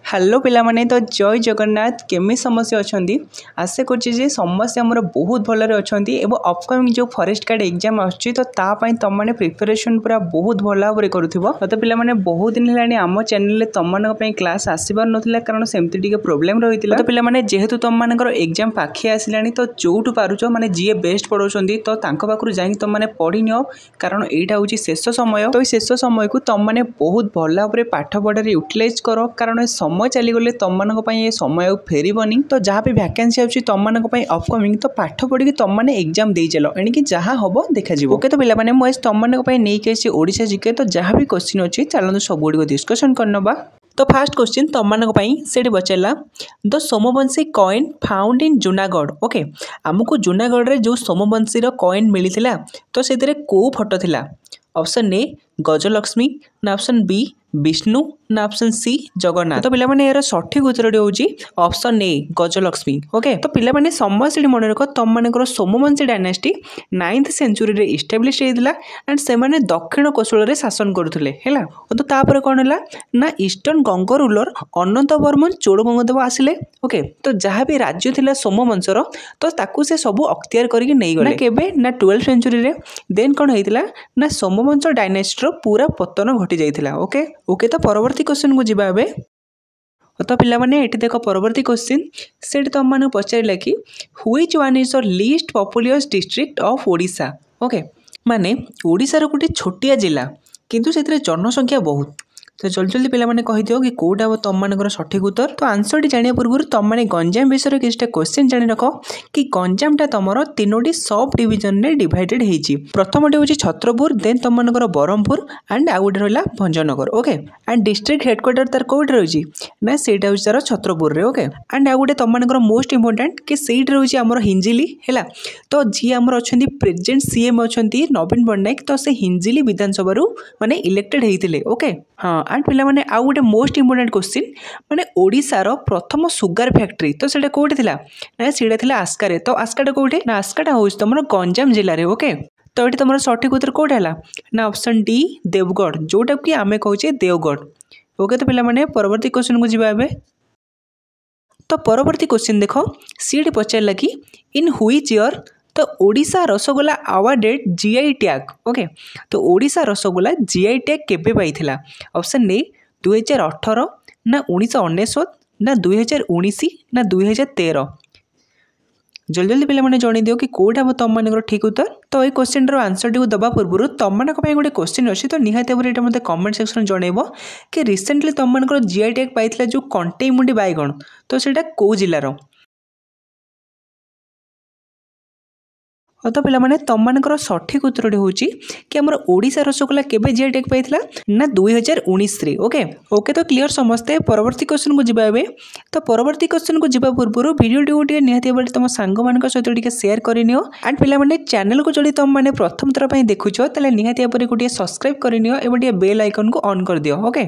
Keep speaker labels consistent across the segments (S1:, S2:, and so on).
S1: Hello पिला माने तो जय जगन्नाथ केमी समस्या अच्छी आशा करुँचे समस्या आमर बहुत भलरे अच्छा और अपकमिंग जो फॉरेस्ट गार्ड एग्जाम आसुच्छी तो तापाई तुम मैंने प्रिपरेशन पूरा बहुत भल भाव करुव तो पिला माने बहुत दिन है आम चैनल तुम क्लास आसबार ना कारण सेमती टी प्रोब्लेम रही है तो पिला जेहेतु तुम मानकर एग्जाम पाखे आसला तो जो पारुच माने जी बेस्ट पढ़ाऊँ तो पाखु जाकि तुमने पढ़ी नियो कारण यहाँ हूँ शेष समय तो शेष समय को तुम मैंने बहुत भल भाव पाठ पढ़ार यूटिलाइज कर कारण समय चलीगले तुम ये समय फेरबनी तो जहाँ भी वैकेंसी अच्छी तुम अपकमिंग तो पाठ पढ़ी तुम मैंने एग्जाम दे चल एणिकी जहाँ हम देखा ओके तो पिला मैं तुम नहीं ओडिशा जीके तो जहाँ भी क्वेश्चन अच्छी चलते सब गुड़ डिस्कसन करनबा। तो फास्ट क्वेश्चन तुम से पचारा the Somvanshi coin found in Junagadh okay आमको जूनागढ़ रे जो सोमवंशी कॉइन मिलता तो से कौ फोटो थिला ऑप्शन ए गजलक्ष्मी ना ऑप्शन बी विष्णु ना ऑप्शन सी जगन्नाथ तो पिला यार सठिक उत्तर हूँ ऑप्शन ए गजलक्ष्मी ओके तो पिला समस्त मन रख तुम सोमवंशी डायनास्टी 9th सेंचुरी इस्टाब्लीश होता एंड से दक्षिण कौशल में शासन करुले है तो तापर कौन है ना ईस्टर्न गंग रूलर अनंत वर्मन चोड़गंगदेव आसिले ओके तो जहाँ भी राज्य थिला सोमवंशर तो ताकू से सब अख्तियार करके नहीं गले केबे ना 12th सेंचुरी रे देन कौन होता ना सोमवंश डायनास्टी पूरा पतन घटी जाइथिला ओके ओके तो परवर्ती क्वेश्चन को जीवा एबे तो पिला माने एटी देखो परवर्ती क्वेश्चन सेट तुम माने पचारिला कि which one is the least populace district of Odisha okay माने ओडिशा गोटे छोटिया जिला किंतु से जनसंख्या बहुत तो जल्दी जल्दी पिला माने कहि दियो कि कोटा तुम मानकर सठिक उत्तर तो आंसर टी जानिया पूर्व तुम मैंने गंजाम विषय किसी क्वेश्चन जानी रख कि गंजामटा तुम तीनोटी सब डिविजन रे डिवाइडेड होती प्रथमटी हूँ छत्रपुर देन तुम मानकर ब्रह्मपुर एंड आउ गोटे रहा Bhanjanagar okay and district headquarter तार कौट रही ना सेटा हूँ तार छत्रपुर रे ओके एंड आउ गोटे तुम मानकर मोस्ट इंपोर्टाट कि सहीट रही आम हिंजिली है तो जी आम अच्छा प्रेजेंट सीएम अच्छा नवीन पट्टनायक तो से हिंजिली विधानसभा माने इलेक्टेड होते ओके हाँ एंड पिला माने आउ गोटे मोस्ट इंपोर्टाट क्वेश्चन माने ओडिशार प्रथम सुगर फैक्ट्री तो सेटा कोठी थिला ना सेटा थिला आस्कारे तो आस्काटा कोठी ना आस्काटा होउछ तमरो गंजाम जिल्ला रे ओके तो ये तुम सठिक उत्तर कोटा है ना ऑप्शन डी देवगढ़ जोटा कि आम कहचे देवगढ़ ओके तो पिला माने परवर्ती क्वेश्चन को जीवा एबे तो परवर्ती क्वेश्चन देख सीट पचारा कि इन व्हिच ईयर तो Odisha rasgulla awarded GI tag okay तो ओडिशा रसगोल्ला जीआई टैग केबे पाइथिला ऑप्शन ए 2018 ना 1999 ना 2019 ना 2013 जल्दी जल्दी पिला माने जणी दियो कि कोटा तुम मानकर ठीक उत्तर तो ये क्वेश्चन रो आंसर टी दबा पूर्व तुम मानक गोटे क्वेश्चन अच्छी तो निहाती भाव ये कमेंट सेक्शन जनइब कि रिसेंटली तुम मानकर जीआई टैग पाइथिला जो कंटेमुंडी बाइगण तो सेटा को जिल्लार तो पिला माने तुम मानकर सठिक उत्तर हूँ कि आम ओडिशा रसगोल्ला केबे जीआई टैग पाइथिला ना 2019 रे ओके ओके तो क्लियर समस्ते परवर्ती क्वेश्चन को जीवा एबे तो परवर्ती क्वेश्चन को जीवा पूर्व वीडियो टी निहाती भाव तुम सांग मान सहित टी शेयर करनियो एंड पिला माने चैनल को जदि तुम माने प्रथम थर पई देखुछ तले निहाती भाव गोटे सब्सक्राइब करनियो एवं टी बेल आइकन को ऑन कर दियो ओके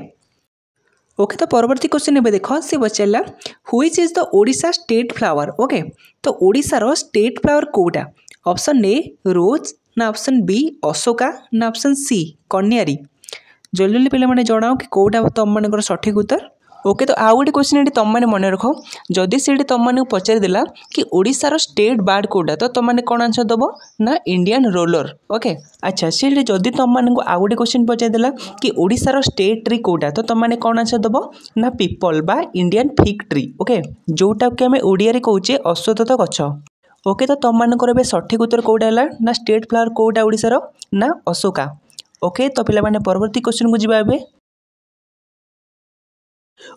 S1: ओके तो परवर्ती क्वेश्चन एबे देख से पचारा which is the Odisha state flower okay तो ओडिशार स्टेट फ्लावर कोटा ऑप्शन ए रोज ना ऑप्शन बी अशोका ना ऑप्शन सी कन्यारी जल्दी जल्दी पिला माने जणाओ कि कोटा तुम मानकर सठिक उत्तर ओके तो आउ गोटे क्वेश्चन ये तुम मैंने मन रख जदि से तुम मैंने पचारिदेला कि ओडिशार स्टेट बार्ड कोटा तो तुम मैंने कौन आंसर दब ना इंडियन रोलर ओके अच्छा से जदि तुम मानक आउ गोटे क्वेश्चन पचारिदेला कि ओडिशार स्टेट ट्री कोटा तो तुम मैंने कौन आंसर दब ना पीपल बा इंडियन फिग ट्री ओके जोटा कि आम ओडिया कहचे अश्वत्थ गछ ओके तो तुम मानकर सठिक उत्तर कौटा है ना स्टेट फ्लावर कौटा ओडिशार ना अशोका ओके तो पिला माने परवर्ती क्वेश्चन को जीवा एबे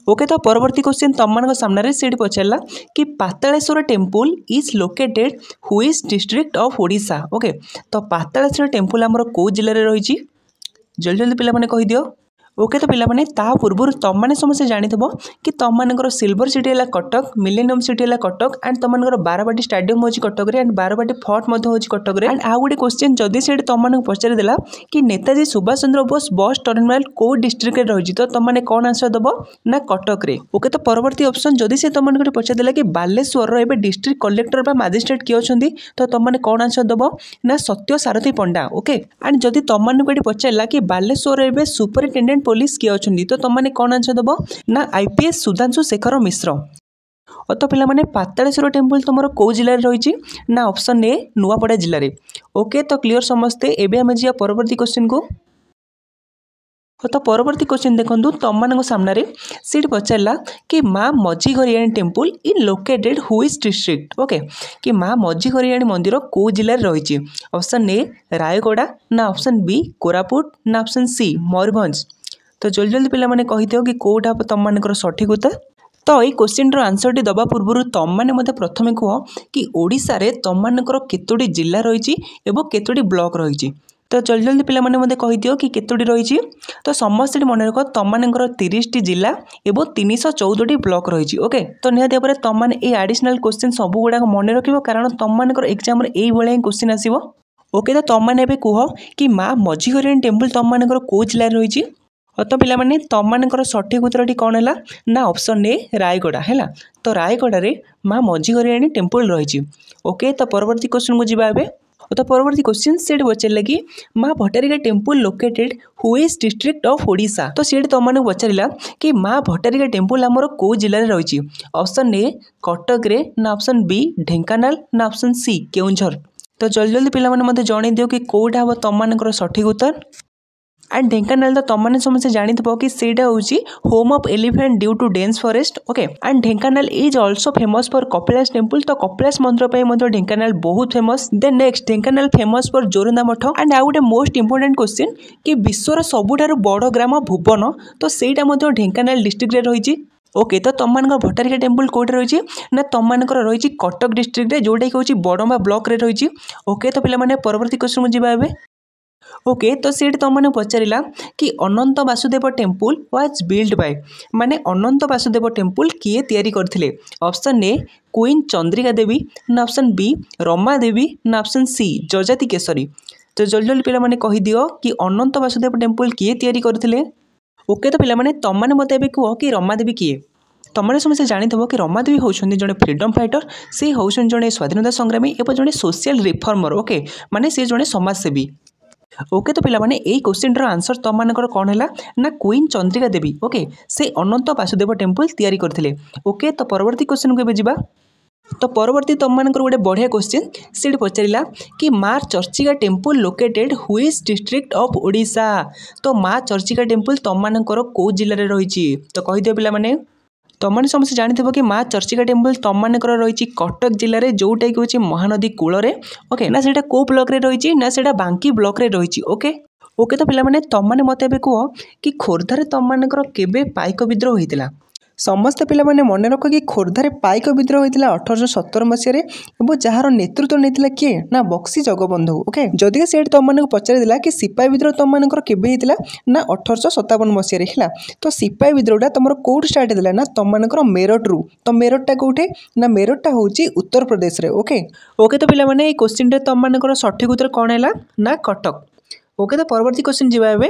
S1: ओके तो परवर्ती क्वेश्चन तुम मान सामने से पचारा कि Pataleshwar temple is located which district of Odisha okay तो पातालेश्वर टेम्पल आमर को जिले में रही जल्दी जल्दी पिला माने कहि दियो ओके तो पिला माने ता पूर्व तुम मैंने समस्त जानिथबो कि तुम मानकर सिल्वर सिटी है कटक मिलेनियम सिटी है कटक एंड तुम मानकर बारवाटी स्टाडियम होची कटक रे एंड बारवाटी फोर्ट मध्य होची कटक रे एंड आउ गोटे क्वेश्चन जदि से तुम मानक पचारि देला कि नेताजी सुभाष चंद्र बोस बस टर्मिनल को डिस्ट्रिक्ट रे रही तो तुम माने कौन आंसर दबो ना कटक रे ओके तो परवर्ती ऑप्शन जदि से तुम मानक पचारि देला कि बालेश्वर रो एबे डिस्ट्रिक्ट कलेक्टर बा मजिस्ट्रेट किए अछंती तो तुम माने कौन आंसर दबो ना सत्य सारथी पंडा ओके एंड जदि तुम मानक पचारिला कि बालेश्वर एबे सुपरिटेंडेंट पुलिस किए अच्छी तो तुमने कौन आंसर दब ना आईपीएस सुधांशु शेखर मिश्र। तो पिला माने पाताळेश्वर टेम्पल तुम कौ जिले में रही ना ऑप्शन ए नुआपड़ा जिले में। ओके तो क्लियर समस्ते एबे आमे जिया परवर्ती क्वेश्चन को। तो परवर्ती क्वेश्चन देखो तुम सामने सीट पचारा कि Maa Majhi Ghariani temple in located which district. Okay कि माँ मझी घरियाणी मंदिर कौ जिले में रही। ऑप्शन ए रायगड़ा ना ऑप्शन बी कोरापुट ना ऑप्शन सी मयूरभंज। तो जल्दी जल्दी पिला माने कहि दियो कि कोटा तुम सठिक उत्तर। तो ये क्वेश्चन आंसर टी दबा पूर्व तुमने मत प्रथम कह कि ओडिशा रे तुमମାନଙ୍କର केतोटी जिला रही केतोटी ब्लॉक रही। तो जल्दी जल्दी पिला माने मते कहि दियो कि केतोटी रही। तो समस्त मन रख तुमମାନଙ୍କର 30टी जिला एवं 314टी ब्लॉक रही। ओके तो निहाती भाव में तुमने ये एडिशनल क्वेश्चन सब गुड़ाक मन रख कारण तुमମାନଙ୍କର एग्जाम ये भाई क्वेश्चन आसो। ओके तो तुमने कह कि माँ मझी घरियाणी टेम्पल तुमମାନଙ୍କର कौ जिले रही। तो पिला माने तुमମାନଙ୍କର सठिक उत्तर कौन है ना ऑप्शन ए रायगड़ा है। तो रायगड़ा रे माँ मझी घरियाणी टेम्पल रही। ओके तो परवर्ती क्वेश्चन को जीवा एबे। तो परवर्ती क्वेश्चन सेठ पचारा कि Maa Bhattarika temple located which district of Odisha. तो सेठ तुमने पचारा कि माँ भट्टारिका टेम्पल आमर कौ जिले में रही। ऑप्शन ए कटक रे ना ऑप्शन बी ढेंकानाल ना ऑप्शन सी केउंझर। तो जल्दी जल्दी पिला माने मते जणाई दियो कि कोटा हम तुमମାନଙ୍କର सठिक उत्तर। एंड ढेंकानाल तो तुमने समस्त जानी कि सेटा होची home of elephant due to dense forest. Okay and Dhenkanal is also famous for Kapilas temple. तो कपिलास मंदिर पे ढेंकानाल बहुत famous. Then next Dhenkanal famous for Joranda Math. And आउ गोटे मोस्ट इंपोर्टेंट क्वेश्चन कि विश्वर सबुठारु बड़ ग्राम भुवन तो सेटा ढेंकानाल डिस्ट्रिक्ट रे रही। ओके तो तुम भट्टारिका टेम्पल कौटे रही ना तुम रही कटक डिस्ट्रिक्ट रे जोटा कि होची बड़म्बा ब्लॉक रे रही। ओके तो पिला माने परवर्ती क्वेश्चन को जीवा एबे। ओके तो सीट तुमने पचारा कि Ananta Vasudev temple was build by माने अनंत वासुदेव टेम्पल किए तैयारी करथिले। Option A queen Chandrika Devi ना ऑप्शन बी रमा देवी ना ऑप्शन सी जजाति केशरी। तो जल्दी जल्दी पिला माने कहि दियो कि अनंत वासुदेव टेम्पल किए तैयारी करथिले। ओके तो पिला माने तुमने मते एबे कह कि रमा देवी किए। तुमने समस्त जानीथबो कि रमा देवी होउछन्ती जने फ्रीडम फाइटर से होउछन जने स्वाधीनता संग्रामी एवं जने सोशल रिफॉर्मर। ओके माने से जने समाजसेवी। ओके तो पिला माने यही क्वेश्चन आंसर तुमମାନଙ୍କର कौन है ना क्वीन चंद्रिका देवी। ओके से अनंत वासुदेव टेम्पल तैयारी करथिले। ओके तो परवर्ती क्वेश्चन को जीवा। तो परवर्ती तुमମାନଙ୍କର गोटे बढ़िया क्वेश्चन से पचारा कि Maa Charchika temple located which district of Odisha. तो माँ चर्चिका टेम्पल तुमମାନଙ୍କର कौ जिले में रही। तो कहि दियो पिला माने तुमने समस्त जानीथबो कि माँ चर्चिका टेम्पल तुमମାନଙ୍କର रही कटक जिले में जोटा कि होची महानदी कूल। ओके ना सेटा को ब्लॉक रे रही ना सेटा बांकी ब्लॉक रे रही। ओके ओके तो पिला माने तुमने मते एबे कह कि खोर्धारे तुमମାନଙ୍କର केबे पाइक विद्रोह होइतिला। समस्त पिला माने मन रख कि खोर्धारे पाइक विद्रोह होइतिला 1817 मसीह और जार नेतृत्व नहीं किए ना बक्सी जगबंधु। ओके जदि सेठ तुमको पचारा कि सिपाही विद्रोह तुमको केबे होइतिला ना 1857 मसीह है। तो सिपाही विद्रोहटा तुम कौट स्टार्ट होता ना तुमको मेरठ रु। तो मेरठटा कौटे ना मेरठटा हूँ उत्तर प्रदेश रे। ओके ओके तो पिला माने क्वेश्चन तुमको सठिक उत्तर कौन है ना कटक। ओके तो परवर्ती क्वेश्चन जीवा एबे।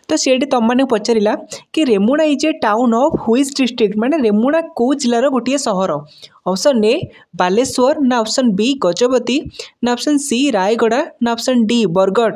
S1: तो सेठी तुमने पचारा कि Remuna is a town of which district माने रेमुणा कौ जिलार गोटे सहर। ऑप्शन ए बालेश्वर ना ऑप्शन बी गजपति ना ऑप्शन सी रायगड़ा ना ऑप्शन डी बरगढ़।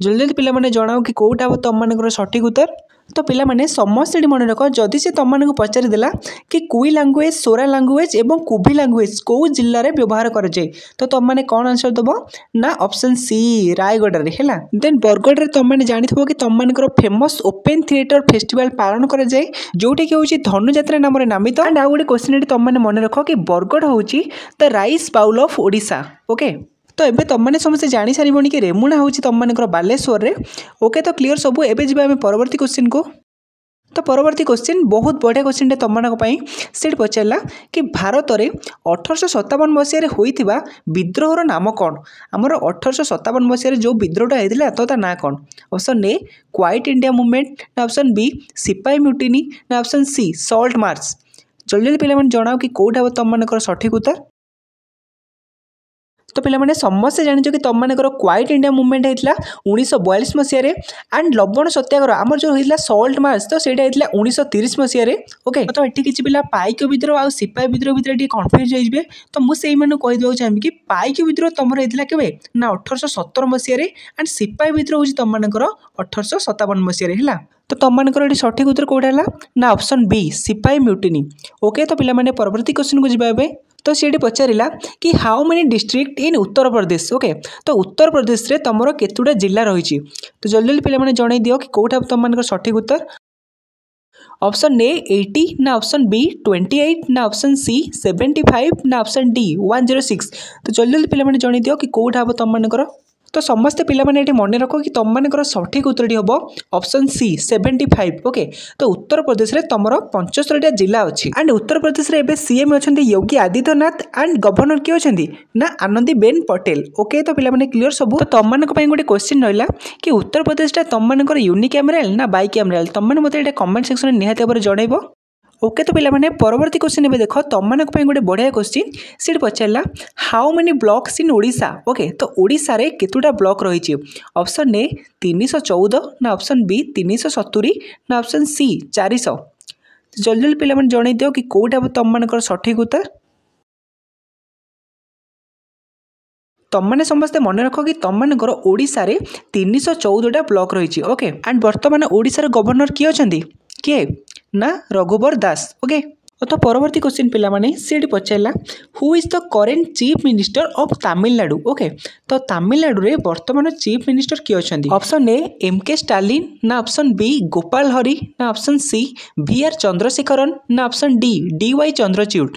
S1: जल्दी जल्दी पिला माने जणाओ कि कोटा हम तुमମାନଙ୍କର सठिक उत्तर। तो पिला माने समस्त मन रख जदि से तुमको पचारि देला कि कुई लैंग्वेज सोरा लैंग्वेज एवं कुभी लैंग्वेज कौ जिले में व्यवहार कर जाए तो तुमने कौन आंसर दब ना ऑप्शन सी रायगड़ा रे है। देन बरगढ़ रे तुमने जानिथबो कि तुमମାନଙ୍କର फेमस ओपन थिएटर फेस्टिवल पालन कर जाए जोटा कि होची धनुजात्रा नाम नामित। एंड आउ गोटे क्वेश्चन तुमने मन रख कि बरगढ़ होची the rice bowl of Odisha. Okay तो एबे तुमने समस्त जानी सारिबोनी कि रेमुणा होची तुमମାନଙ୍କର बालेश्वर रे। ओके तो क्लियर सब एबे जिबा हम परवर्ती क्वेश्चन को। तो परवर्ती क्वेश्चन बहुत बढ़िया क्वेश्चन तुमको सेठ पचारा कि भारत में 1857 मसीह होता विद्रोहर नाम कौन। आमर 1857 मसीह जो विद्रोहटा होता तो ता ना कौन। Option A quite India movement ना ऑप्शन बी सिपाही म्यूटिनी ना ऑप्शन सी सॉल्ट मार्च। जल्दी जल्दी पिला जनाओ कि कौटा तुमମାନଙ୍କର सठिक उत्तर। तो पे समस्ते जान कि तुम मानकर क्वाइट इंडिया मुवमेंट होता 1942 मसीह एंड लवण सत्याग्रह आम जो होता सल्ट मार्च तो सहीटा होता 1930 मसीह। ओके तो ये किसी पिला पाइक विद्रोह आ सिपाही विद्रोह भितर कन्फ्यूज हो तो मुझे कहीदेक चाहिए कि पाइक विद्रोह तुम होता के ना 1817 मसीह एंड सिपाही विद्रोह हूँ तुम मानकर 1857 मसीह। तो तुम मानकर ये सठिक उत्तर कौटा है ना ऑप्शन बी सिपाही म्यूटिनी। ओके तो पे परवर्ती क्वेश्चन को जी तो सी पचारा कि how many district in Uttar Pradesh. Okay तो उत्तर प्रदेश रे तुम केतुटा जिला रही तो जल्दी जल्दी पे जन दियो कि कौटा तुम सठिक उत्तर। ऑप्शन ए 80 ना ऑप्शन बी 28 ना ऑप्शन सी 75 ना ऑप्शन डी 106। तो जल्दी जल्दी पे जन दियो कि कौटा हम तुम मानकर। तो समस्ते पिला माने मन रख कि तुम मानकर सठिक उत्तर हम ऑप्शन सी 75। ओके तो उत्तर प्रदेश रे तुम 75टा जिला अच्छी एंड उत्तर प्रदेश रे एबे सीएम अच्छा योगी आदित्यनाथ एंड गवर्नर किए अच्छा ना आनंदीबेन पटेल। ओके तो पे क्लीयर सब। तो तुम मान गोटे क्वेश्चन रहा कि उत्तर प्रदेश तुम मानकर यूनिकैमराल ना बाई कैमराल तुम मैंने मतलब कमेंट सेक्शन में निहाती भाव जनइब। ओके तो पे परवर्ती क्वेश्चन ए देख तुम मान गोटे बढ़िया क्वेश्चन सी पचारा how many blocks in Odisha. Okay तो ओडिशा रे केतुटा ब्लॉक रही ऑप्शन ए 314 ना ऑप्शन बी 370 ना ऑप्शन सी 400। जल्दी जल्दी पे जन दियो कि कौटा तुम मानकर सठिक उत्तर। तुम मैंने समस्ते मन रख कि तुम मानकर ओडिशा रे 314टा ब्लॉक रही। ओके एंड बर्तमान ओडिशार गवर्नर किए अच्छा किए ना रघुवर दास। ओके तो परवर्ती क्वेश्चन पे सी पचारा who is the current chief minister of Tamil Nadu. Okay तो तमिलनाडु रे वर्तमान चीफ मिनिस्टर किए अच्छा ऑप्शन ए MK स्टालिन ना ऑप्शन बी गोपाल हरि ना ऑप्शन सी VR चंद्रशेखरन ना ऑप्शन डी DY चंद्रचूड़।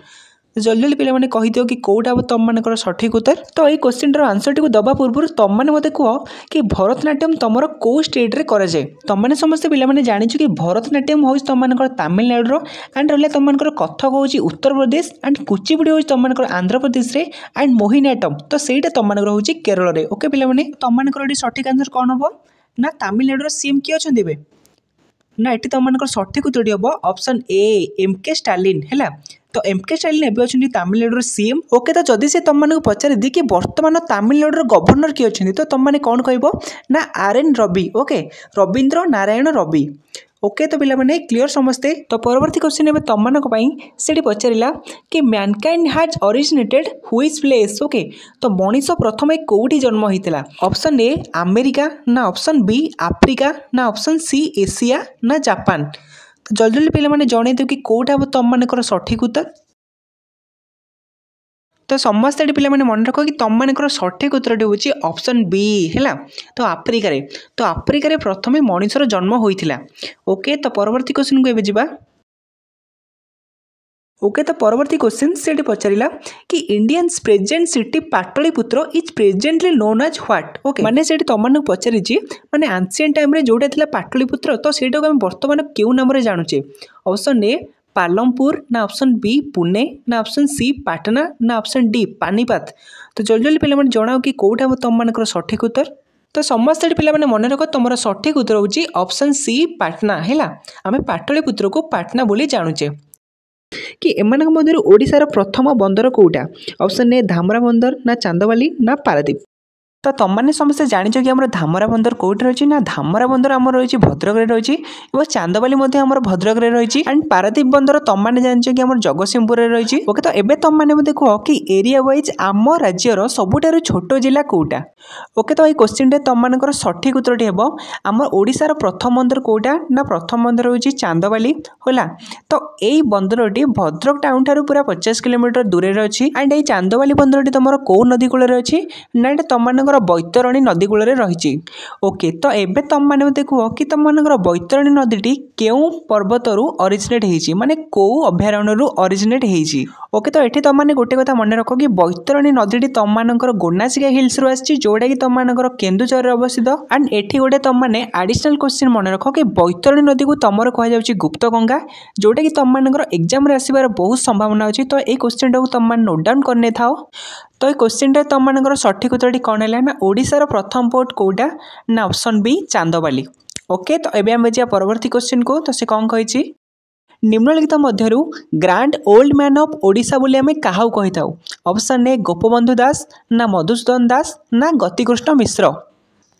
S1: जल्दी जल्दी पे कहीदियो कि कौटा हम तुम मानकर सठिक उत्तर। तो ये क्वेश्चन आंसर टी दबा पूर्व तुम मैंने मत कह कि भरतनाट्यम तुम कौ स्टेट रे कराए। तुम मैंने समस्त पे जानी कि भरतनाट्यम हूँ तुम मानकर तमिलनाडु एंड रहा तुम मानकर कथक हूँ उत्तर प्रदेश एंड कुचिपुड़ी हूँ तुम मानकर आंध्र प्रदेश रे एंड मोहिनीअट्टम तो सहीटा तुम मानकर हूँ केरल रे। ओके पे तुम मानकर सठिक आंसर कौन हम ना तमिलनाडु सीएम किए अच्छा ना ये तुम मानकर सठिक उत्तर हम ऑप्शन ए MK स्टालिन है। तो MK स्टालिन एवं अच्छा तमिलनाडु सीएम। ओके तो जदि से तुम मानक पचार दी कि वर्तमान तमिलनाडु गवर्नर किए अच्छा तो तुम मैंने कौन कह ना RN Ravi. Okay Ravindra Narayan Ravi. Okay तो पे क्लीयर समस्ते। तो परवर्ती क्वेश्चन ए तुम मानक से पचारा कि Mankind has originated which place. Okay तो मनीष प्रथम कौटी जन्म होता ऑप्शन ए अमेरिका ना ऑप्शन बी आफ्रिका ना ऑप्शन सी एशिया ना जापान। तो जल्दी जल्दी पे जन दियो कि कौटा हम तुम मानकर सठिक उत्तर। तो समस्त पे मन रख कि तुम मानकर सठिक उत्तर हूँ ऑप्शन बी है। तो आफ्रिका रे प्रथम मनीषर जन्म होता। ओके तो परवर्ती क्वेश्चन को एबे जिबा। ओके तो परवर्ती क्वेश्चन से पचारा कि Indian present city Pataliputra is presently known as what. Okay माने से तुम पचारि माने एंशिएंट टाइम रे जोटा थिला पाटलिपुत्र तो सेटा को हम वर्तमान क्यों नाम रे जानुचे ऑप्शन ए पालमपुर ना ऑप्शन बी पुणे ना ऑप्शन सी पाटना ना ऑप्शन डी पानीपत। तो जल्दी जल्दी पे जनाओ कि कौटा हम तुम मानकर सठिक उत्तर। तो समस्त पे मन रख तुम सठिक उत्तर हूँ ऑप्शन सी पाटना है। आम पाटलिपुत्र को पाटना बोली जानुचे कि एमान मध्य ओडिशार प्रथम बंदर कौटा ऑप्शन ए धामरा बंदर ना चांदवाली ना पारादीप। तो तुम मैंने समस्त जान कि आम धामरा बंदर कौट रही ना धामरा बंदर आम रही भद्रक रही और चांदवाली भद्रक रही एंड पारादीप बंदर तुम मैंने जान कि आम जगतसिंहपुर रही। ओके तो एबे तुम मैंने कह कि एरिया वाइज आम राज्यर सबुठारु छोट जिला कौटा। ओके तो ये क्वेश्चन रे तुम मानकर सठिक उत्तर हम आम ओडिशार प्रथम बंदर कौटा ना प्रथम बंदर हूँ चांदवाली होला। तो यही बंदरटी भद्रक टाउन ठारू पूरा 50 किलोमीटर दूर अच्छी एंड ये चांदवाली बंदरटी तुम कौ नदी कूल अच्छी ना तुम बैतरणी नदी कूल रही। ओके तो एबे तुम मैंने मत कह कि तुम बैतरणी नदी क्यों पर्वतर ओरिजिनेट होती माने कौ अभयारण्य ओरिजिनेट होती। ओके तो ये तुम मैंने गोटे कथा मन रख कि बैतरणी नदी तुम मानकर गोनासिका हिल्स रू आसी जोटा कि तुम मानकर केन्दुझर अवस्थित एंड एठी गोटे तुम मैंने एडिशनल क्वेश्चन मन रख कि बैतरणी नदी को तुम कह गुप्त गंगा जोटा कि तुम मानकर एग्जाम आसबार बहुत संभावना अच्छी। तो ये क्वेश्चन टाक तुम मैंने नोट डाउन करने था। तो ये क्वेश्चन तुम मानकर सठिक उत्तर कौन है ना ओडिशार प्रथम पोर्ट कौटा ना ऑप्शन बी चांदवाली। ओके तो एबे हम जा परवर्ती क्वेश्चन को तो से कौन कही निम्नलिखित मध्यरु grand old man of Odisha बोली आमे काहाउ कहिताउ। ऑप्शन ए गोपबंधु दास, ना मधुसूदन दास, ना गतिकृष्ण मिश्र।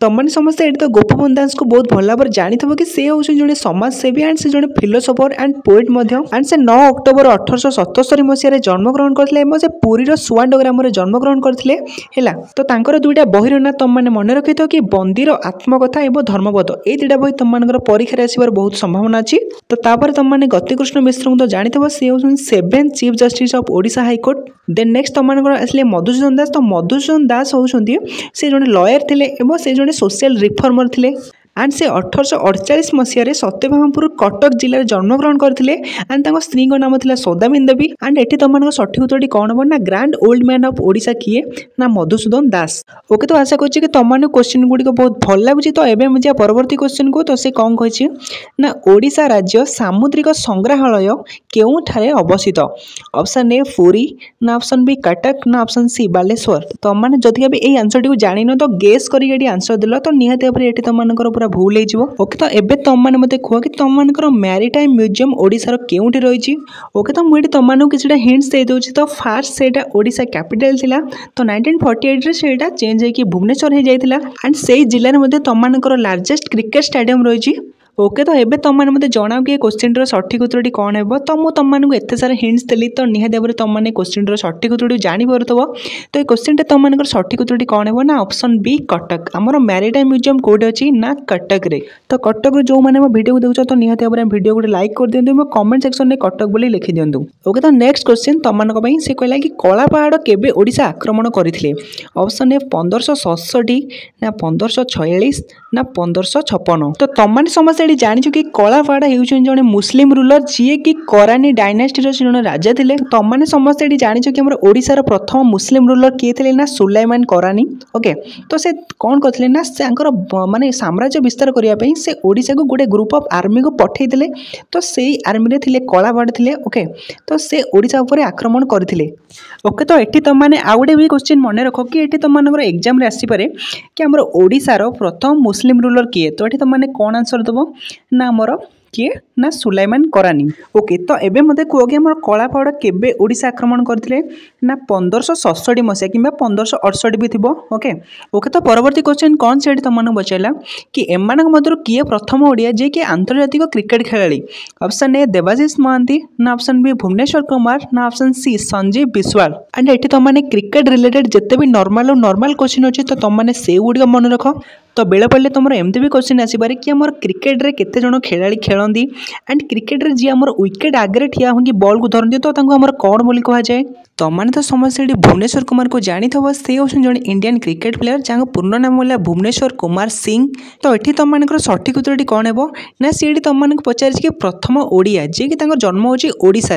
S1: तुमने समस्ते ये तो गोपबंधु दास को बहुत भल भाव जानी कि से हूँ जड़े समाजसेवी एंड से जड़े फिलोसोफर एंड पोएट एंड से 9 अक्टोबर 1877 मसीह जन्मग्रहण करते से पुरीर सुआंड ग्राम जन्मग्रहण करते है। तो तांकर दुईटा बही ना तुम मैंने मन रखी कि बंदीर आत्मकथा और धर्मपद ये दुईटा बही तुम परीक्षा आसवर बहुत संभावना अच्छी। तो तापर तुमने गतिकृष्ण मिश्र को तो जानी सी हूँ 7th chief justice of Odisha high court. Then next तुम आसले मधुसूदन दास। तो मधुसूदन दास होती से जड़े लयर थे से जड़े सोशल रिफॉर्मर थे एंड से 1848 मसीह सत्यभामापुर कटक जिले में जन्मग्रहण करते एंड स्त्री नाम था सौदामिनी देवी। एंड ये तुम सठिक उत्तर कौन हम ना grand old man of Odisha किए ना मधुसूदन दास। ओके तो आशा करुच्ची कि तुमने क्वेश्चन गुड़िक बहुत भल लगुच। तो ये मुझे परवर्ती क्वेश्चन को तो से कौन कही ना ओडिशा राज्य सामुद्रिक संग्रहालय केउठारे अवस्थित। ऑप्शन ए पुरी, ना ऑप्शन बी कटक, ना ऑप्शन सी बालेश्वर। तुमने जदि भी आंसर टी जान तो गेस करके आंसर देल तो निहाती भाव ये तुम पूरा भूल हो। ओके तो एबे तुमने मत कह कि तुम मैरीटाइम म्यूजियम ओडिशार केउठी रही। ओके तो मुझे तुमको किसी हिंट्स दे दूँ। तो फास्ट से ओडिशा कैपिटल थिला। तो 1948 रे सेटा चेंज होकर भुवनेश्वर हो जाइतिला एंड से जिले में तुमको लार्जेस्ट क्रिकेट स्टेडियम रही। ओके तो एबे तुमने मत जनाओ कि क्वेश्चन सठिक उत्तर कौन है। तो मुझे तुमको एत सारा हिंट्स देली तो निहाती भाव तुमने क्वेश्चन सठिक उत्तर जापर। तो ये क्वेश्चन तुम सठिक उत्तर कौन है ना ऑप्शन बी कटक। आमर मैरीटाइम म्यूजियम कौट अच्छी ना कटक रे। तो कटक जो मैंने वीडियो को देखो तो निहाती भाव वीडियो को लाइक कर दिंतु मो कमेंट सेक्शन में कटक बोली लिखि दिंतु। ओके तो नेक्स्ट क्वेश्चन तुम से कहला कि कला पहाड़ केबे ओडिशा आक्रमण करथिले। ऑप्शन ए 1567, ना 1546, ना 1556। तो तुमने समस्त जानी कि कलापाड़ होउछन जने मुस्लिम रूलर जी कि करानी डायनास्टी जने राजा थे। तुमने समस्त जानी कि हमर ओडिशार प्रथम मुस्लिम रूलर किए थे ना सुलाइमान करानी। ओके तो से कौन करथिले ना से माने साम्राज्य विस्तार करने से ओडिशा को गोटे ग्रुप ऑफ आर्मी को पठेइथिले। तो से आर्मी रे थिले कलापाड़ थिले। ओके तो से ओडिशा ऊपर आक्रमण करथिले। ओके तो एठी तुमने आउ गोटे भी क्वेश्चन मन रख कि एठी तुमनकर एग्जाम रे आसी पारे कि हमर ओडिशार प्रथम मुस्लिम रूलर किए। तो एठी तुमने कौन आंसर दबो ना हमर किए ना सुलाइमान करानी। ओके तो एबे मते कह कि हमर कलापाड़ केबे ओडिशा आक्रमण करथिले ना 1567 मसीहा कि 1568 भी थिबो। ओके ओके तो परवर्ती क्वेश्चन कौन से तुमने बचाइला कि एमानक मध्य किए प्रथम ओडिया जे कि आंतर्जातिक क्रिकेट खेलाड़ी। ऑप्शन ए देवाशीष महांती, ना ऑप्शन बी भुवनेश्वर कुमार, ना option C Sanjeev Biswal. And एठी तुमने क्रिकेट रिलेटेड जिते भी नॉर्मल क्वेश्चन अच्छे तो तुमने से गुड़ मन रख। तो बेले पड़े तुम एमती भी क्वेश्चन आसपे कि आम क्रिकेट रे केते जण खेलाड़ी खेलती एंड क्रिकेट रे जी आम विकेट आगे ठिया होगी बॉल को धरती तो आम कौन बोली कह जाए। तुमने तो समस्त भुवनेश्वर कुमार को जानी से हूँ जड़े इंडियन क्रिकेट प्लेयर जहाँ पूर्ण नाम है भुवनेश्वर कुमार सिंह। तो ये तुम सठिक उत्तर कौन है ना सी तुमको पचार कि प्रथम ओडिया जी कि जन्म होशा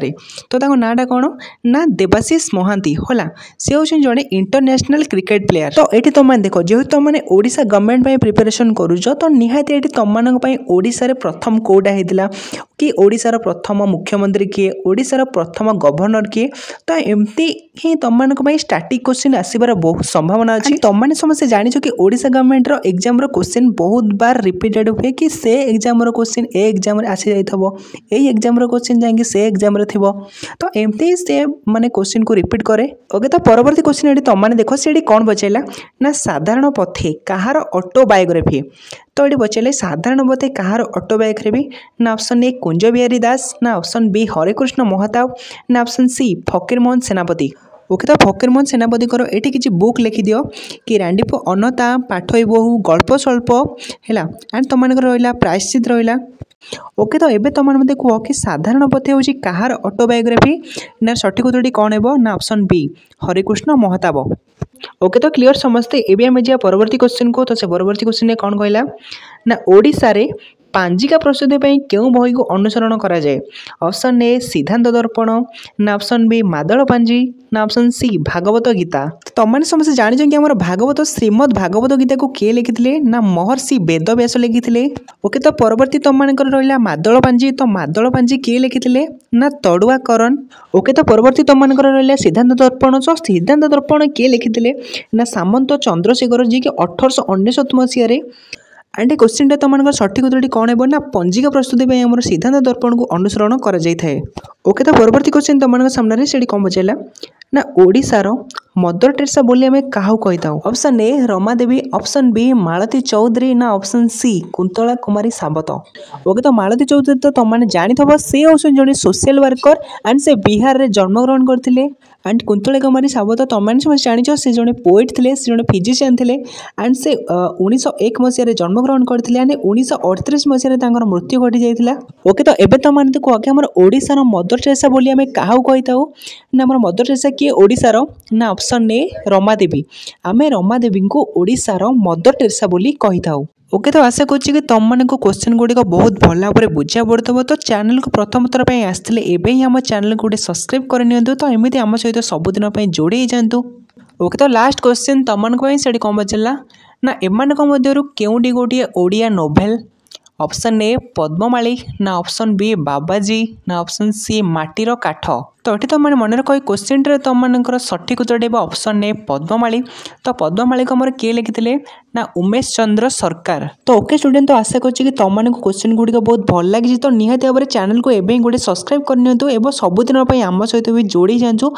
S1: तो नाटा कौन ना देवाशीष महांती होला। सी हूँ जड़े इंटरनेशनल क्रिकेट प्लेयर। तो ये तुम देख जेहतु तुमने ओडिशा गवर्नमेंट प्रिपरेशन करूछ तो निहाती ये तुम ओडिशा रे प्रथम कोटा होता कि ओडिशार प्रथम मुख्यमंत्री किए, ओडिशार प्रथम गवर्नर किए। तो एमती ही तुम स्टैटिक क्वेश्चन आसबार बहुत संभावना अच्छी। तुमने समस्त जानी कि ओडिशा गवर्नमेंट रो एग्जाम रो क्वेश्चन बहुत बार रिपीटेड हुए कि से एग्जाम रो क्वेश्चन ए एग्जाम रे आसी जाइथबो, ए एग्जाम रो क्वेश्चन जाके से एग्जाम रे थिबो। तो एमती से माने क्वेश्चन को रिपीट करे। ओके तो परवर्ती क्वेश्चन ये तुमने देखो से कौन बचैला ना साधारण पथे कहार ऑटोबायोग्राफी। तो ये बचैले साधारण पथे कहार ऑटोबायोग्राफी ना ऑप्शन ए कुंज बिहारी दास, ना ऑप्शन बी हरेकृष्ण महताब, ना ऑप्शन सी फकीरमोहन सेनापति। ओके तो फकीरमोहन सेनापति ये किसी बुक लिखि दियो कि रांडीपो अनता पाठई बहु गल्प स्वल्प है एंड तुम रहा प्रायश्चित रहा। ओके तो एबे तुम मत कह कि साधारण पथे हूँ कहार ऑटोबायोग्राफी ना सठिक उत्तर कौन है ना option B Harekrushna Mahtab. Okay तो क्लियर समझते एबे हमें जा परवर्ती क्वेश्चन को। तो से परवर्ती क्वेश्चन कौन कहला ना ओडिशा रे पांजिका प्रस्तुति क्यों बही को अनुसरण करा जाए। ऑप्शन ए सिद्धांत दर्पण, ना ऑप्शन बी मादल पांजी, ना ऑप्शन सी भागवत गीता। तुमने समस्त जानी कि हमारे भागवत श्रीमद भागवत गीता को किए लिखिले ना महर्षि वेदव्यास लिखिले। ओके तो परवर्ती तुमको रहा मादल पांजी। तो मादल पांजी किए लिखिले ना तड़ुआ करण। ओके तो परवर्ती तुमको रहा सिद्धांत दर्पण। तो सिद्धांत दर्पण किए लिखिले ना सामंत चंद्रशेखर जी कि 1899 मसीह एंड क्वेश्चन तुम सठिक उत्तर कौन है ना पंजिका प्रस्तुति आम सिद्धांत दर्पण को अनुसरण कर ओके। तो परवर्ती क्वेश्चन तुम सामने से कौन पचारा ना ओडिशार मदर टेरेसा बोली आम क्या कही था। Option A Rama Devi, option B Malati Choudhury ना ऑप्शन सी कुंतला कुमारी सावत। ओके तो मालती चौधरी तो तुमने जानी थो से होसन जड़े सोशल वर्कर एंड से बिहार रे जन्मग्रहण करते एंड कुंतला कुमारी सावत तुमने समस्त जानिछ से जड़े पोएट थे, से जड़े फिजिशियन थे एंड से 1901 मसीह जन्मग्रहण करते एंड 1938 मसीह मृत्यु घटी जाता। ओके तो एबे तुम मैंने कह कि आम ओडिशार मदर टेरेसा बोली आम क्या कही था ना आम मदर टेरेसा किए ओडिशार ना ऑप्शन ए रमा देवी, आम रमा देवी को ओडिशार मदर टेरेसा बोली कही था। ओके तो आशा करुच्ची कि तुम मानक क्वेश्चन गुड़िक बहुत भल भाव में बुझा पड़ो। तो चैनल को प्रथम थर पर आसते एवं ही आम चैनल को गोटे सब्सक्राइब करनी तो एमती आम सहित सबुदिन जोड़े जातु। ओके तो लास्ट क्वेश्चन तुमको से कौन पचारा ना एम केउटी गोटे ओडिया नोभेल। ऑप्शन ए पद्ममाली ना ऑप्शन बी बाबाजी ना ऑप्शन सी माटीर काठ। तो ये तुम मन रख क्वेश्चन तुम सठिक उत्तर ऑप्शन ए पद्ममाली। तो पद्ममाली को आमर किए लिखिते ना उमेश चंद्र सरकार। तो ओके स्टूडेंट तो आशा करुच्ची कि तुम क्वेश्चन गुड़िक बहुत भल लगी तो निहाती भाव में चैनल को एवं गोटे सब्सक्राइब करनी और सबुदिन आम सहित भी जोड़ी जातु।